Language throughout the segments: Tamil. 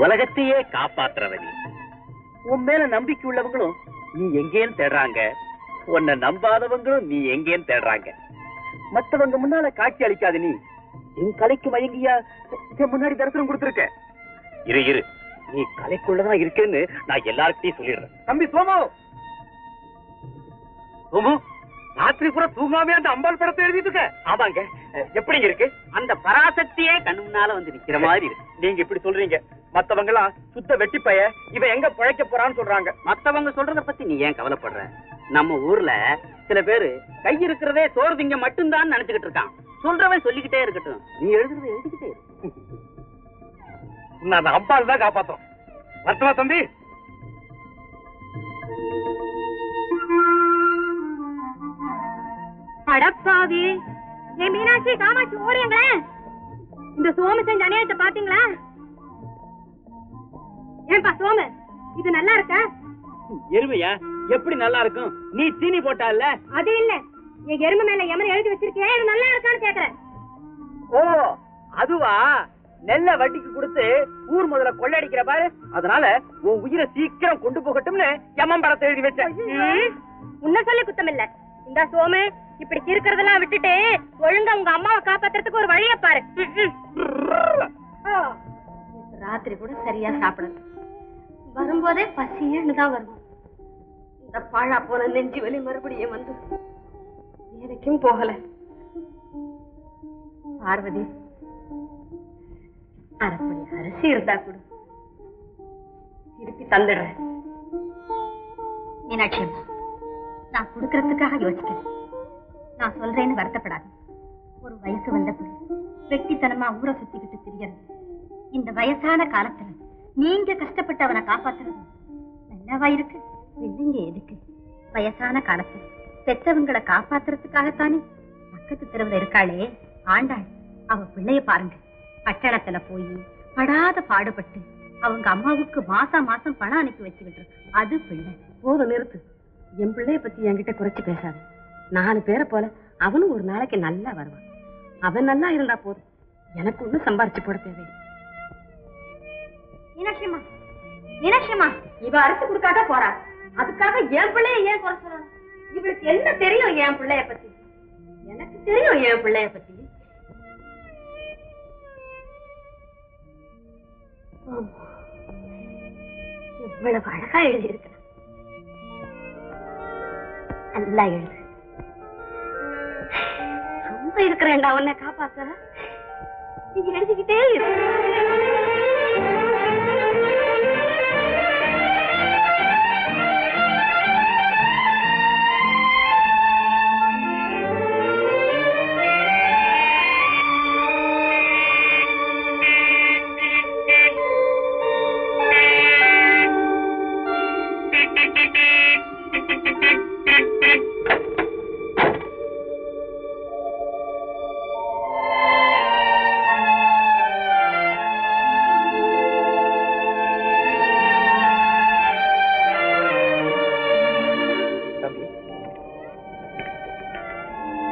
உலகத்தையே காப்பாற்றுறவதி. உன் மேல நம்பிக்கை உள்ளவங்களும் நீ எங்கேன்னு தேடுறாங்க, உன்னை நம்பாதவங்களும் நீ எங்கேன்னு தேடுறாங்க. மத்தவங்க முன்னால காட்சி அளிக்காத நீ என் கலைக்கு மயங்கியா முன்னாடி தரிசனம் கொடுத்திருக்க. இரு இரு, நீ கலைக்குள்ளதான் இருக்கேன்னு நான் எல்லார்கிட்டையும் சொல்லிடுறேன். தம்பி சோமு, சோமு, ராத்திரி பூரா தூங்காமே அந்த அம்பாள் படத்தை எழுதிட்டு இருக்க? ஆமாங்க. எப்படிங்க இருக்கு? அந்த பராசக்தியே கண்ணு முன்னால வந்து நிக்கிற மாதிரி இருக்கு. நீங்க இப்படி சொல்றீங்க, மத்தவங்க எல்லாம் சுத்த வெட்டி பைய, இவன் எங்க பிழைக்க போறான்னு சொல்றாங்க. மத்தவங்க சொல்றத பத்தி நீ ஏன் கவலைப்படுற? நம்ம ஊர்ல சில பேரு கை இருக்கிறதே சோறு திங்க மட்டும்தான் நினைச்சுக்கிட்டு இருக்கான். சொல்றவன் சொல்லிக்கிட்டே இருக்கட்டும், நீ எழுதுறத எழுதிக்கிட்டே இரு. நான் அம்பாள் தான் காப்பாத்தோம். வருத்தமா தம்பி? அடப்பாவி, ஏ மீனாட்சி, காமாட்சி, ஓடிங்களேன். இந்த சோமு செஞ்ச அநியாயத்தை பாத்தீங்களா? ஏன்பா சோமு, இது நல்லா இருக்கா? எருமையா எப்படி நல்லா இருக்கும்? நீ தீனி போட்டால? அது இல்ல, என் எருமை மேல எமன் எழுதி வச்சிருக்கேன், இது நல்லா இருக்கான்னு கேக்குறேன். ஓ அதுவா? நெல்ல வட்டிக்கு கொடுத்து ஊர் முதல்ல கொள்ளடிக்கிற பாரு, அதனால உன் உயிரை சீக்கிரம் கொண்டு போகட்டும்னு எமன் படத்தை எழுதி வச்சேன். உன்ன சொல்லி குத்தம் இல்ல. இந்த சோமு, இப்படி இருக்கிறதெல்லாம் விட்டுட்டு ஒழுங்கா உங்க அம்மாவை காப்பாத்துறதுக்கு ஒரு வழியை பாரு. ராத்திரி கூட சரியா சாப்பிடல, வரும்போதே பசியன்னு தான் வருவோம். இந்த பாழா போன நெஞ்சு வலி மறுபடியும் வந்து வேலைக்கும் போகல. பார்வதி, அரைப்படி அரிசி இருந்தா கூட திருப்பி தந்துடுறேன். மீனாட்சி அம்மா, நான் கொடுக்கறதுக்காக யோசிக்கிறேன். நான் சொல்றேன்னு வருத்தப்படாது. ஒரு வயசு வந்த பிள்ளை வெட்டித்தனமா ஊரை சுத்திக்கிட்டு திரியறது. இந்த வயசான காலத்துல நீங்க கஷ்டப்பட்டு அவனை காப்பாத்துறது நல்லவா இருக்கு? பிள்ளைங்க எதுக்கு? வயசான காலத்துல பெற்றவங்களை காப்பாத்துறதுக்காகத்தானே. பக்கத்து தெருவில் இருக்காளே ஆண்டாள், அவ பிள்ளைய பாருங்க. பட்டணத்துல போய் படாத பாடுபட்டு அவங்க அம்மாவுக்கு மாசம் மாசம் பணம் அனுப்பி வச்சுக்கிட்டு இருக்கு. அது பிள்ளை. போதும் நிறுத்து. என் பிள்ளைய பத்தி என்கிட்ட குறைச்சு பேசாது. 4 பேரை போல அவனும் ஒரு நாளைக்கு நல்லா வருவான். அவன் நல்லா இருந்தா போதும், எனக்கு ஒண்ணும் சம்பாரிச்சு போட தேவை. மீனாட்சியம்மா, மீனாட்சியம்மா, இவ அரைச்சு கொடுக்காட்டா போறா. அதுக்காக என் பிள்ளைய ஏன் குறை சொல்லணும்? இவளுக்கு என்ன தெரியும் என் பிள்ளைய பத்தி? எனக்கு தெரியும் என் பிள்ளைய பத்தி. இவ்வளவு அழகா எழுதி இருக்க. நல்லா எழுது. ரொம்ப இருக்கிறேன்டா உன்னை காப்பாத்த. நீங்க எழுதிக்கிட்டே இரு.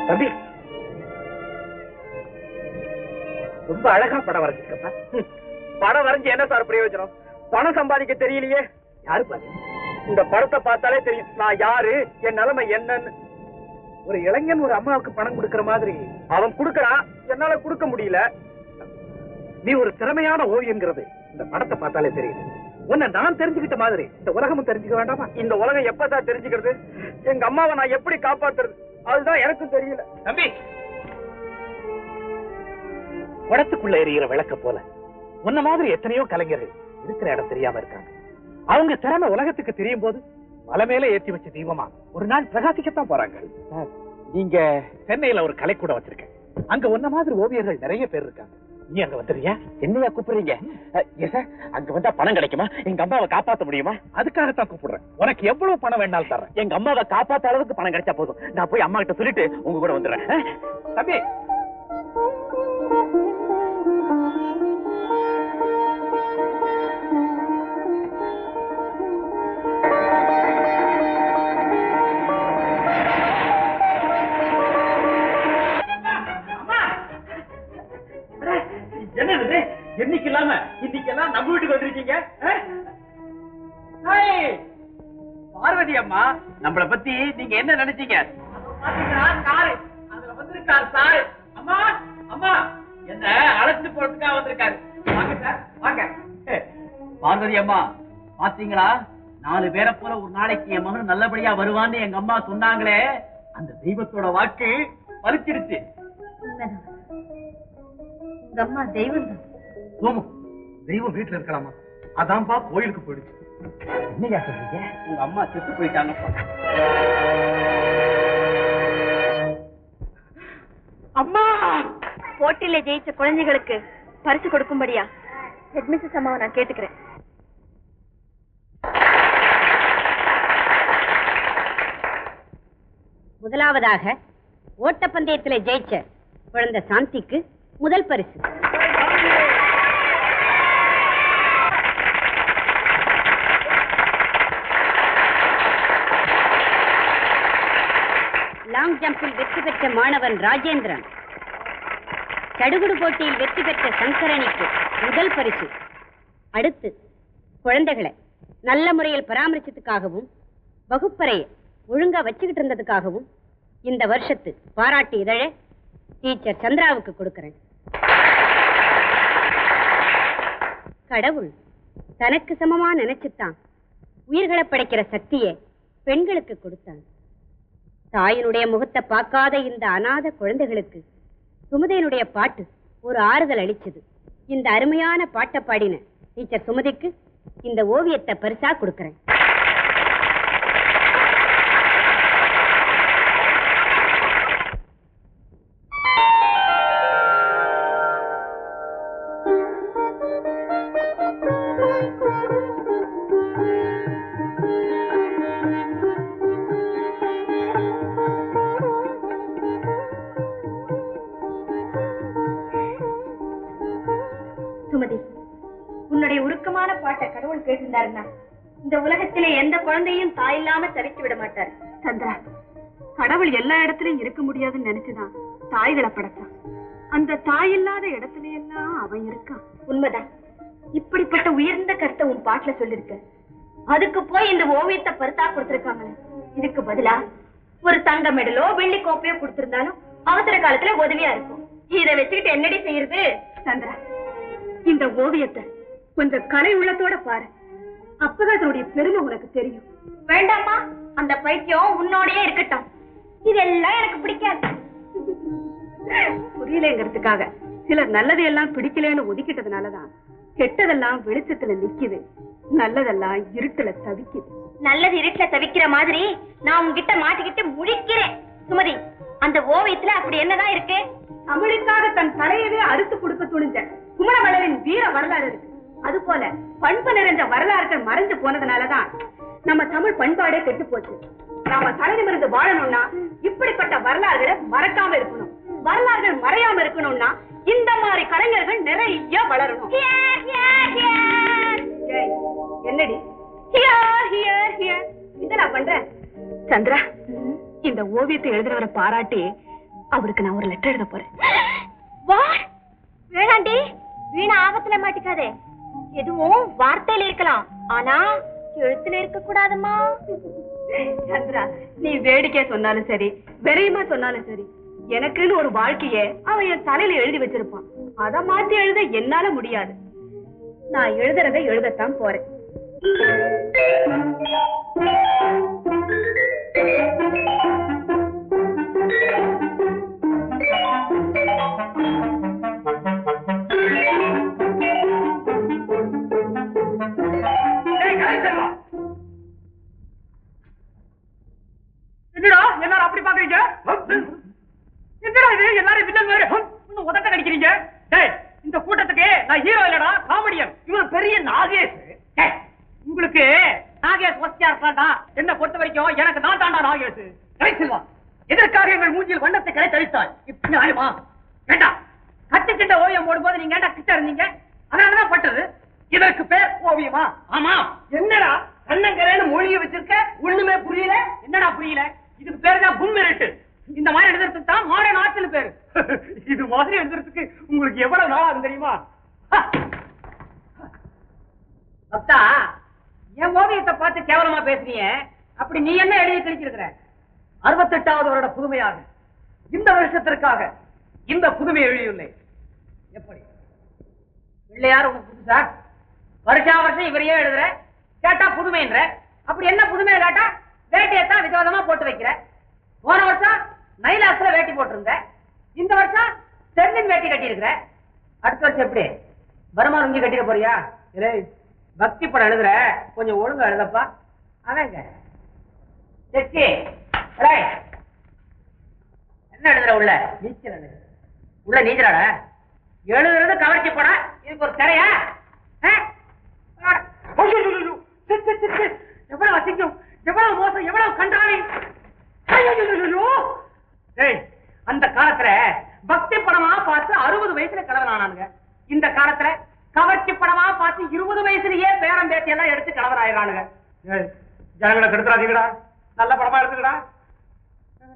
தம்பி, ரொம்ப அழகா படம் வரைஞ்சிருக்கப்பா. படம் வரைஞ்சு என்ன சார் பிரயோஜனம்? பணம் சம்பாதிக்க தெரியலையே. யாரு பாரு, இந்த படத்தை பார்த்தாலே தெரியும் நான் யாரு, என் நிலைமை என்னன்னு. ஒரு இளைஞன் ஒரு அம்மாவுக்கு பணம் கொடுக்கிற மாதிரி அவன் கொடுக்கறான், என்னால கொடுக்க முடியல. நீ ஒரு திறமையான ஓவியங்கிறது இந்த படத்தை பார்த்தாலே தெரியுது. உன்னை நான் தெரிஞ்சுக்கிட்ட மாதிரி இந்த உலகமும் தெரிஞ்சுக்க வேண்டாமா? இந்த உலகம் எப்பதான் தெரிஞ்சுக்கிறது? எங்க அம்மாவை நான் எப்படி காப்பாத்துறது? அதுதான் எனக்கும் தெரியல. தம்பி, படத்துக்குள்ள எரியிற விளக்க போல உன்ன மாதிரி எத்தனையோ கலைஞர்கள் இருக்கிற இடம் தெரியாம இருக்காங்க. அவங்க திறமை உலகத்துக்கு தெரியும் போது மலை மேல ஏற்றி வச்ச தீபமா ஒரு நாள் பிரகாசிக்கத்தான் போறாங்க. நீங்க சென்னையில ஒரு கலைக்கூடம் வச்சிருக்கேன். அங்க உன்ன மாதிரி ஓவியர்கள் நிறைய பேர் இருக்காங்க. நீ அங்க வந்துறியா? என்னையா கூப்பிடுறீங்க? அங்க வந்தா பணம் கிடைக்குமா? எங்க அம்மாவை காப்பாத்த முடியுமா? அதுக்காகத்தான் கூப்பிடுறேன். உனக்கு எவ்வளவு பணம் வேணாலும் தர்றேன். எங்க அம்மாவை காப்பாத்த அளவுக்கு பணம் கிடைச்சா போதும். நான் போய் அம்மா கிட்ட சொல்லிட்டு உங்க கூட வந்துடுறேன். தம்பி, என்னது இன்னைக்கு இல்லாம இன்னைக்கெல்லாம் நம்ம வீட்டுக்கு வந்துருக்கீங்க. நம்மளை பத்தி நீங்க என்ன நினைச்சீங்க? அதுல வந்திருக்காரு சார். அம்மா அம்மா என்ன அழைச்சிட்டு போறதுக்காக வந்திருக்காரு. வாங்க சார் வாங்க. பார்வதி அம்மா பாத்தீங்களா, 4 பேரை போல ஒரு நாளைக்கு என் மகன் நல்லபடியா வருவான்னு எங்க அம்மா சொன்னாங்களே, அந்த தெய்வத்தோட வாக்கு பலிச்சிருச்சு. உங்க அம்மா தெய்வம் தான். சோமு, தெய்வம் வீட்டுல இருக்கலாமா? அதான்பா கோயிலுக்கு போயிடுச்சு. என்னையா சொல்றீங்க? உங்க அம்மா செத்து போயிட்டாங்கப்பா. அம்மா, போட்டியில ஜெயிச்ச குழந்தைகளுக்கு பரிசு கொடுக்கும்படியா ஹெட்மிஸ்டர் அம்மாவை நான் கேட்டுக்கிறேன். முதலாவதாக ஓட்டப்பந்தயத்தில் ஜெயிச்ச குழந்தை சாந்திக்கு முதல் பரிசு. லாங் ஜம்பில் வெற்றி பெற்ற மாணவன் ராஜேந்திரன். சடுகுடு போட்டியில் வெற்றி பெற்ற சங்கரணிக்கு முதல் பரிசு. அடுத்து குழந்தைகளை நல்ல முறையில் பராமரிச்சதுக்காகவும் வகுப்பறையை ஒழுங்கா வச்சுக்கிட்டு இருந்ததுக்காகவும் இந்த வருஷத்து பாராட்டு இதழை டீச்சர் சந்திராவுக்கு கொடுக்கிறேன். கடவுள் தனக்கு சமமா நினைச்சுத்தான் உயிர்களை படைக்கிற சக்தியை பெண்களுக்கு கொடுத்தான். தாயினுடைய முகத்தை பார்க்காத இந்த அநாத குழந்தைகளுக்கு சுமதியினுடைய பாட்டு ஒரு ஆறுதல் அளிச்சது. இந்த அருமையான பாட்டை பாடின டீச்சர் சுமதிக்கு இந்த ஓவியத்தை பரிசா கொடுக்கிறேன். சுமதி, உன்னுடைய உருக்கமான பாட்டை கடவுள் கேட்டிருந்தாருன்னா இந்த உலகத்திலே எந்த குழந்தையும் தாய் இல்லாம தவிக்க விட மாட்டார். சந்திரா, கடவுள் எல்லா இடத்துலயும் இருக்க முடியாதுன்னு நினைச்சுதான் தாய்களை படைச்சான். அந்த தாய் இல்லாத இடத்துல எல்லாம் அவன் இருக்கான். உண்மைதான். இப்படிப்பட்ட உயர்ந்த கருத்தை உன் பாட்டுல சொல்லிருக்க. அதுக்கு போய் இந்த ஓவியத்தை பரிசா கொடுத்திருக்காங்க. இதுக்கு பதிலா ஒரு தங்க மெடலோ வெள்ளி கோப்பையோ கொடுத்திருந்தாலும் அவசர காலத்துல உதவியா இருக்கும். இதை வச்சுக்கிட்டு என்னடி செய்யறது? சந்திரா, இந்த ஓவியத்தை கொஞ்சம் கலை உள்ளத்தோட பாரு. அப்பதான் அதனுடைய பெருமை உனக்கு தெரியும். வேண்டாமா, அந்த பைத்தியம் உன்னோடயே இருக்கட்டும். இதெல்லாம் எனக்கு பிடிக்காது. புரியலங்கிறதுக்காக சிலர் நல்லதையெல்லாம் பிடிக்கலன்னு ஒதுக்கிட்டதுனாலதான் கெட்டதெல்லாம் வெளிச்சத்துல நிக்குது, நல்லதெல்லாம் இருட்டுல தவிக்குது. நல்லது இருட்டுல தவிக்கிற மாதிரி நான் உங்ககிட்ட மாட்டிக்கிட்டு முழிக்கிறேன். சுமதி, அந்த ஓவியத்துல அப்படி என்னதான் இருக்கு? தமிழுக்காக தன் தலையவே அறுத்து கொடுக்க துணிஞ்ச குமரவளரின் வீர வரலாறு இருக்கு. அது போல பண்பு நிறைஞ்ச வரலாறுகள் மறைஞ்சு போனதுனாலதான் நம்ம தமிழ் பண்பாடே கெட்டு போச்சு. நாம தலைநிமிர்ந்து வாழணும்னா இப்படிப்பட்ட வரலாறுகளை மறக்காம இருக்கணும். வரலாறுகள் மறையாம இருக்கணும்னா இந்த மாதிரி கலைஞர்கள் நிறைய வளரணும். என்னடி இத நான் பண்றேன்? சந்திரா, இந்த ஓவியத்தை எழுதுறவரை பாராட்டி அவருக்கு நான் ஒரு லெட்டர் எழுத போறேன். வேணாண்டி, வீணா ஆபத்துல மாட்டிக்காதே. எதுவும் வார்த்தையில இருக்கலாம், ஆனா எழுத்துல இருக்க கூடாதுமா. சந்திரா, நீ வேடிக்கை சொன்னாலும் சரி, வெறியமா சொன்னாலும் சரி, எனக்குன்னு ஒரு வாழ்க்கைய அவன் என் தலையில எழுதி வச்சிருப்பான். அதை மாத்தி எழுத என்னால முடியாது. நான் எழுதுறதை எழுதத்தான் போறேன். என்னடா எல்லாரும் அப்படி பாக்குறீங்க? என்னடா இது எல்லாரும் வில்லன் மாதிரி உதட்ட கடிக்கிறீங்க? இந்த கூட்டத்துக்கு நான் ஹீரோ இல்லடா, காமெடியன். இவர் பெரிய நாகேஷ். உங்களுக்கு நாகேஷ் வசதியா இருக்காண்டா. என்ன பொறுத்த வரைக்கும் எனக்கு நான் தாண்டா நாகேஷ். கலைச்செல்வா, எதற்காக எங்கள் மூஞ்சியில் வண்ணத்தை கலை தளித்தாய்? இப்படி ஆயுமா? வேண்டாம், கட்டுக்கிட்ட ஓவியம் போடும்போது நீங்க ஏண்டா கிட்ட இருந்தீங்க? அதனாலதான் பட்டது. இதற்கு பேர் ஓவியமா? ஆமா. என்னடா கண்ணங்கரேன்னு மொழியை வச்சிருக்க, ஒண்ணுமே புரியல. என்னடா புரியல? இதுக்கு பேரு தான் பும்மிரட்டு. இந்த மாதிரி எழுதுறதுக்கு தான் மாடர்ன் ஆர்ட்னு பேரு. இது மாதிரி எழுதுறதுக்கு உங்களுக்கு எவ்வளவு நாளா ஆகும் தெரியுமா? பக்தா, என் ஓவியத்தை பார்த்து கேவலமா பேசுறீங்க. அப்படி நீ என்ன எழுதி கிழிச்சிருக்கிற? 68வது வருட புதுமையாக இந்த வருஷத்திற்காக இந்த புதுமை எழுதியுள்ளேன். எப்படி பிள்ளையார் உனக்கு புதுசா? வருஷா வருஷம் இவரையே எழுதுற, கேட்டா புதுமைன்ற. அப்படி என்ன புதுமையை கேட்டா வேட்டியத்தான் விதவிதமா போட்டு வைக்கிற. போன வருஷம் நைலாஸ்ல வேட்டி போட்டிருந்த, இந்த வருஷம் தென்னின் வேட்டி கட்டி இருக்கிற. அடுத்த வருஷம் எப்படி வருமானம் இங்கே கட்டிக்க போறியா? இல்லை பக்தி படம் எழுதுற, கொஞ்சம் ஒழுங்கா எழுதப்பா. அவங்க என்ன எழுதுற? உள்ள நீச்சல் எழுதுற. உள்ள நீச்சலாட எழுதுறது கவர்ச்சி படம். இதுக்கு ஒரு திரையா? எவ்வளவு அசிங்கம், எவ்வளவு மோசம், எவ்வளவு கண்டாவி. அந்த காலத்துல பக்தி படமா பார்த்து 60 வயசுல கணவன் ஆனானுங்க. இந்த காலத்துல கவர்ச்சி படமா பார்த்து 20 வயசுலயே பேரம் பேத்தி எல்லாம் எடுத்து கணவன் ஆயிரானுங்க. ஜனங்களை கெடுத்துறாதீங்கடா, நல்ல படமா எடுத்துக்கடா.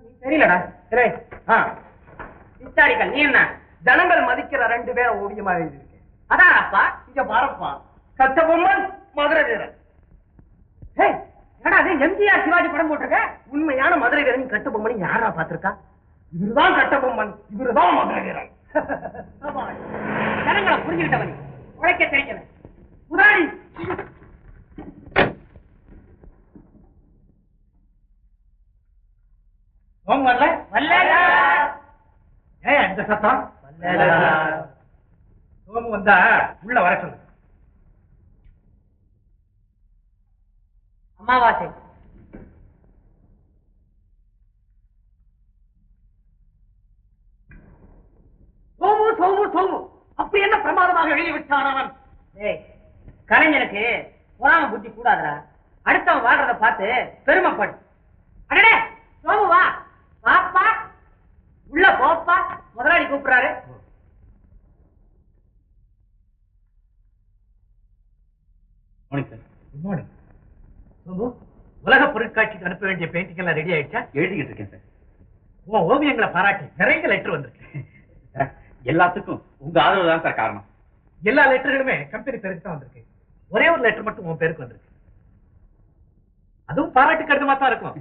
நீ தெரியலடா. ஹிஸ்டாரிக்கல். நீ என்ன ஜனங்கள் மதிக்கிற 2 பேரும் ஓடியமா எழுதியிருக்கேன். அதான் அப்பா இங்க பாரப்பா. கட்டபொம்மன், மதுரை வீரன். எம்ஜிஆர் சிவாஜி படம் போட்டிருக்க. உண்மையான மதுரை வீரன் கட்டபொம்மன் யாரா பாத்திருக்கா? இவருதான் கட்டபொம்மன், இவருதான் மதுரை வீரன். ஜனங்களை புரிஞ்சுக்கிட்டவன், உழைக்க தெரிஞ்சவன். முதலாளி இந்த சத்தம் சோமு வந்தா உள்ள வர சொல்லு. அமாவாசை சோமு சோமு சோமு அப்படி என்ன பிரமாதமாக எழுதி விட்டான் அவன். கலைஞனுக்கு பொறாம புத்தி கூடாதுடா. அடுத்தவன் வாழ்றத பார்த்து பெருமைப்படு. அடடே சோமு வா, பாப்பா உள்ள போப்பா, முதலாளி கூப்பிடுறாரு. உலக பொருட்காட்சிக்கு அனுப்ப வேண்டிய பெயிண்டிங் எல்லாம் ரெடி ஆயிடுச்சா? எழுதிக்கிட்டு இருக்கேன் சார். உன் ஓவியங்களை பாராட்டி நிறைய லெட்டர் வந்திருக்கு. எல்லாத்துக்கும் உங்க ஆதரவு தான் சார் காரணம். எல்லா லெட்டர்களுமே கம்பெனி பேருக்கு தான் வந்திருக்கு. ஒரே ஒரு லெட்டர் மட்டும் உன் பேருக்கு வந்திருக்கு. அதுவும் பாராட்டு கடிதமா தான் இருக்கும்.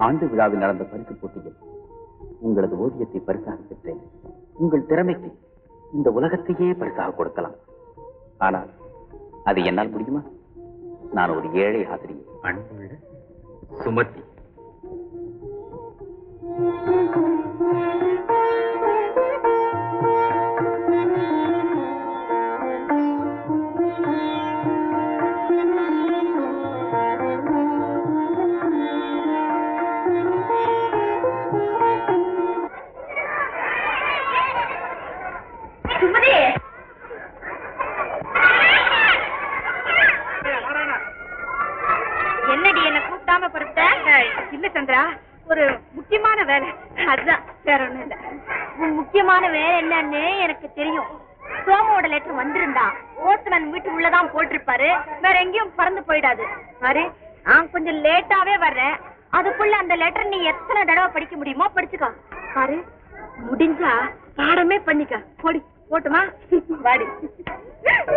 ஆண்டு விழாவில் நடந்த பரிசு போட்டியில் உங்களது ஓவியத்தை பரிசாக பெற்றேன். உங்கள் திறமைக்கு இந்த உலகத்தையே பரிசாக கொடுக்கலாம். ஆனால் அது என்னால் முடியுமா? நான் ஒரு ஏழை ஆசிரியர். அன்புள்ள சுமதி. என்னடி என்ன கூப்பிட்டாம படுத்த? இல்ல சந்திரா, ஒரு முக்கியமான வேலை, அதுதான், வேற ஒண்ணும் இல்ல. முக்கியமான வேலை என்னன்னு எனக்கு தெரியும். சோமோட லெட்டர் வந்திருந்தா ஓட்டுமன் வீட்டு உள்ளதான் போட்டிருப்பாரு, வேற எங்கேயும் பறந்து போயிடாது. பாரு, நான் கொஞ்சம் லேட்டாவே வர்றேன். அதுக்குள்ள அந்த லெட்டர் நீ எத்தனை தடவை படிக்க முடியுமோ படிச்சுக்கோ. பாரு, முடிஞ்சா பாடமே பண்ணிக்க. போடி, போட்டுமா? வாடி.